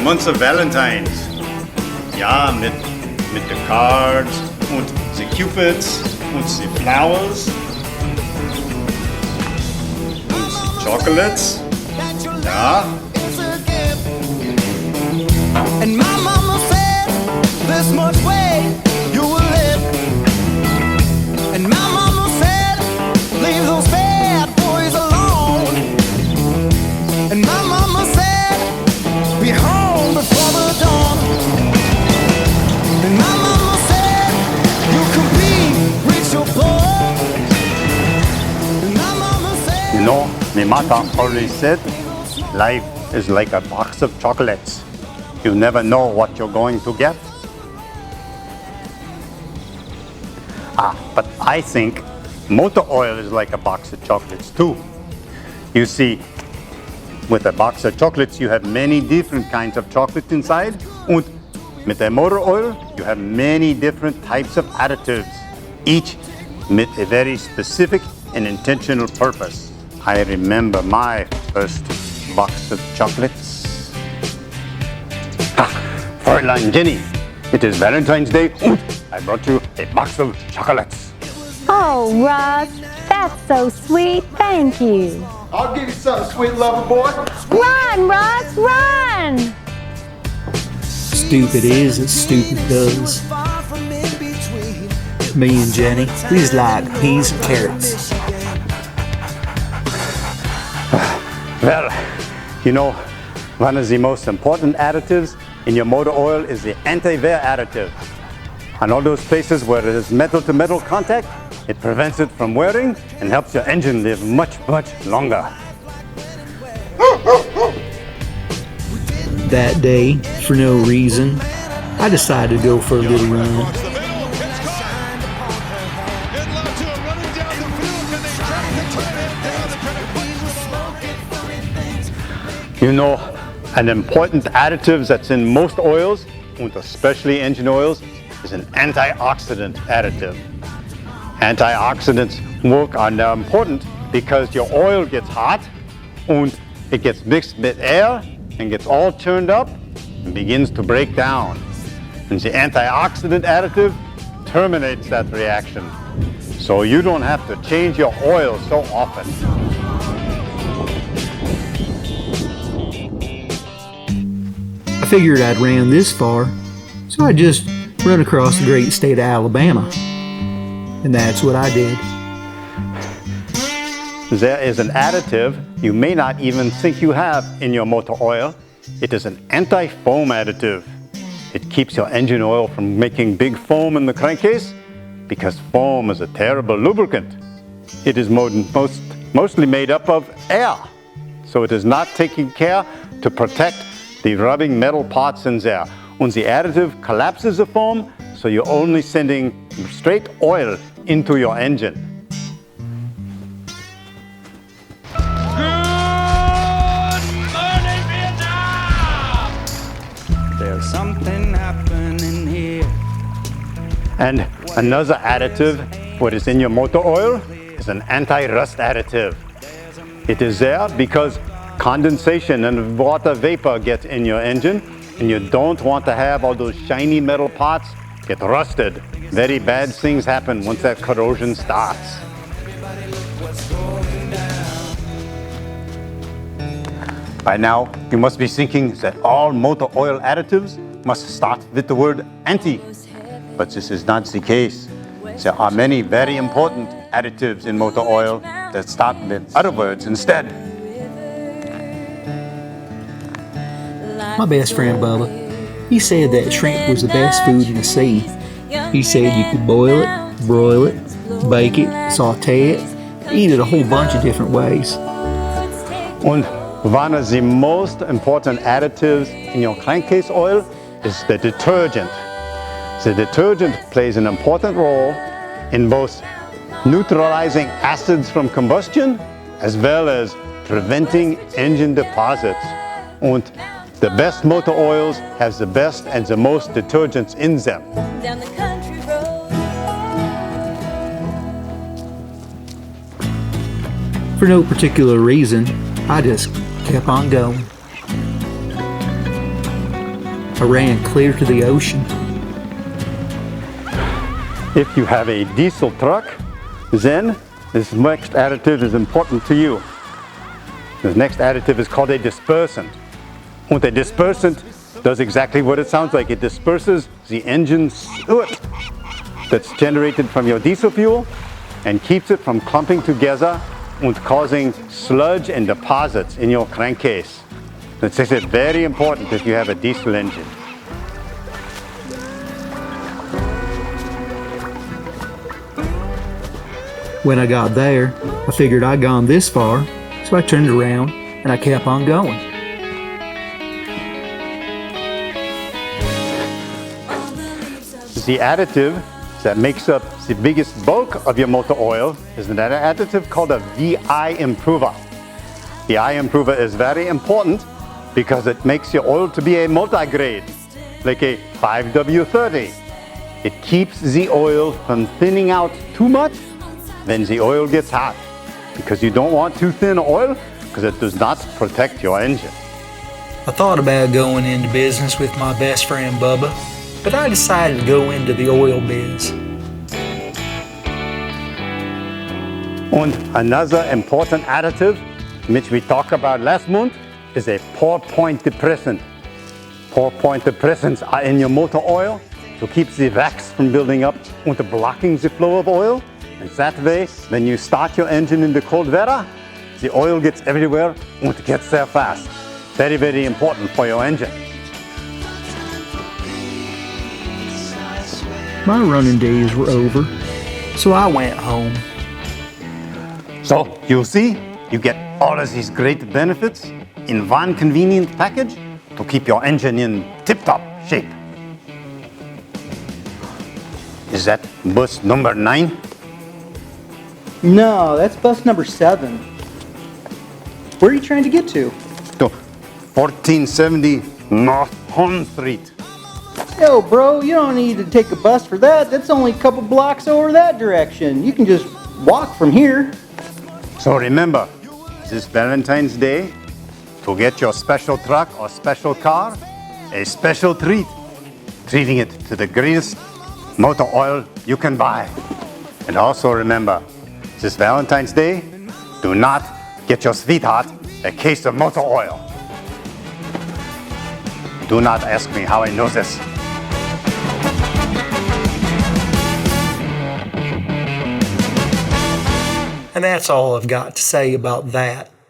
months of Valentine's. Ja, mit the cards und the cupids und the flowers und the chocolates. Ja. And my mama said, this much way you will live. And my mama said, leave those bad boys alone. And my mama said, be home before the dawn. And my mama said, you could be rich or poor. And my mama said, You know, my mother always said, life is like a box of chocolates. You never know what you're going to get. But I think motor oil is like a box of chocolates too. You see, with a box of chocolates, you have many different kinds of chocolate inside. And with the motor oil, you have many different types of additives, each with a very specific and intentional purpose. I remember my first box of chocolates. Fräulein Jenny, it is Valentine's Day and I brought you a box of chocolates. Oh, Russ, that's so sweet. Thank you. I'll give you something, sweet lover boy. Run, Russ, run! Stupid is as stupid does. Me and Jenny, we just like peas and carrots. Well, you know, one of the most important additives in your motor oil is the anti-wear additive. On all those places where there is metal-to-metal contact, it prevents it from wearing and helps your engine live much, much longer. That day, for no reason, I decided to go for a little run. You know, an important additive that's in most oils, and especially engine oils, is an antioxidant additive. Antioxidants are important because your oil gets hot and it gets mixed with air and gets all turned up and begins to break down. And the antioxidant additive terminates that reaction. So you don't have to change your oil so often. I figured I'd ran this far, so I just run across the great state of Alabama. And that's what I did. There is an additive you may not even think you have in your motor oil. It is an anti-foam additive. It keeps your engine oil from making big foam in the crankcase because foam is a terrible lubricant. It is mostly made up of air, so it is not taking care to protect the rubbing metal parts in there. And the additive collapses the foam, so you're only sending straight oil into your engine. there's something happening here. And another additive, what is in your motor oil, is an anti-rust additive. It is there because condensation and water vapor gets in your engine, and you don't want to have all those shiny metal parts get rusted. Very bad things happen once that corrosion starts. By now, you must be thinking that all motor oil additives must start with the word anti, but this is not the case. There are many very important additives in motor oil that start with other words instead. My best friend Bubba, he said that shrimp was the best food in the sea. He said you could boil it, broil it, bake it, saute it, eat it a whole bunch of different ways. And one of the most important additives in your crankcase oil is the detergent. The detergent plays an important role in both neutralizing acids from combustion as well as preventing engine deposits. And the best motor oils have the best and the most detergents in them. Down the country road. For no particular reason, I just kept on going. I ran clear to the ocean. If you have a diesel truck, then this next additive is important to you. The next additive is called a dispersant. And a dispersant does exactly what it sounds like. It disperses the engine soot that's generated from your diesel fuel and keeps it from clumping together and causing sludge and deposits in your crankcase. This is very important if you have a diesel engine. When I got there, I figured I'd gone this far, so I turned around and I kept on going. The additive that makes up the biggest bulk of your motor oil is an additive called a VI improver. The VI improver is very important because it makes your oil to be a multi-grade, like a 5W30. It keeps the oil from thinning out too much, then the oil gets hot. Because you don't want too thin oil, because it does not protect your engine. I thought about going into business with my best friend Bubba, but I decided to go into the oil biz. And another important additive, which we talked about last month, is a pour point depressant. Pour point depressants are in your motor oil to keep the wax from building up and blocking the flow of oil. And that way, when you start your engine in the cold weather, the oil gets everywhere and it gets there fast. Very, very important for your engine. My running days were over, so I went home. So you see, you get all of these great benefits in one convenient package to keep your engine in tip-top shape. Is that bus number 9? No, that's bus number 7. Where are you trying to get to? To 1470 North Home Street. Yo, bro, you don't need to take a bus for that. That's only a couple blocks over that direction. You can just walk from here. So remember, this Valentine's Day, to get your special truck or special car a special treat, treating it to the greatest motor oil you can buy. And also remember, this Valentine's Day, do not get your sweetheart a case of motor oil. Do not ask me how I know this. And that's all I've got to say about that.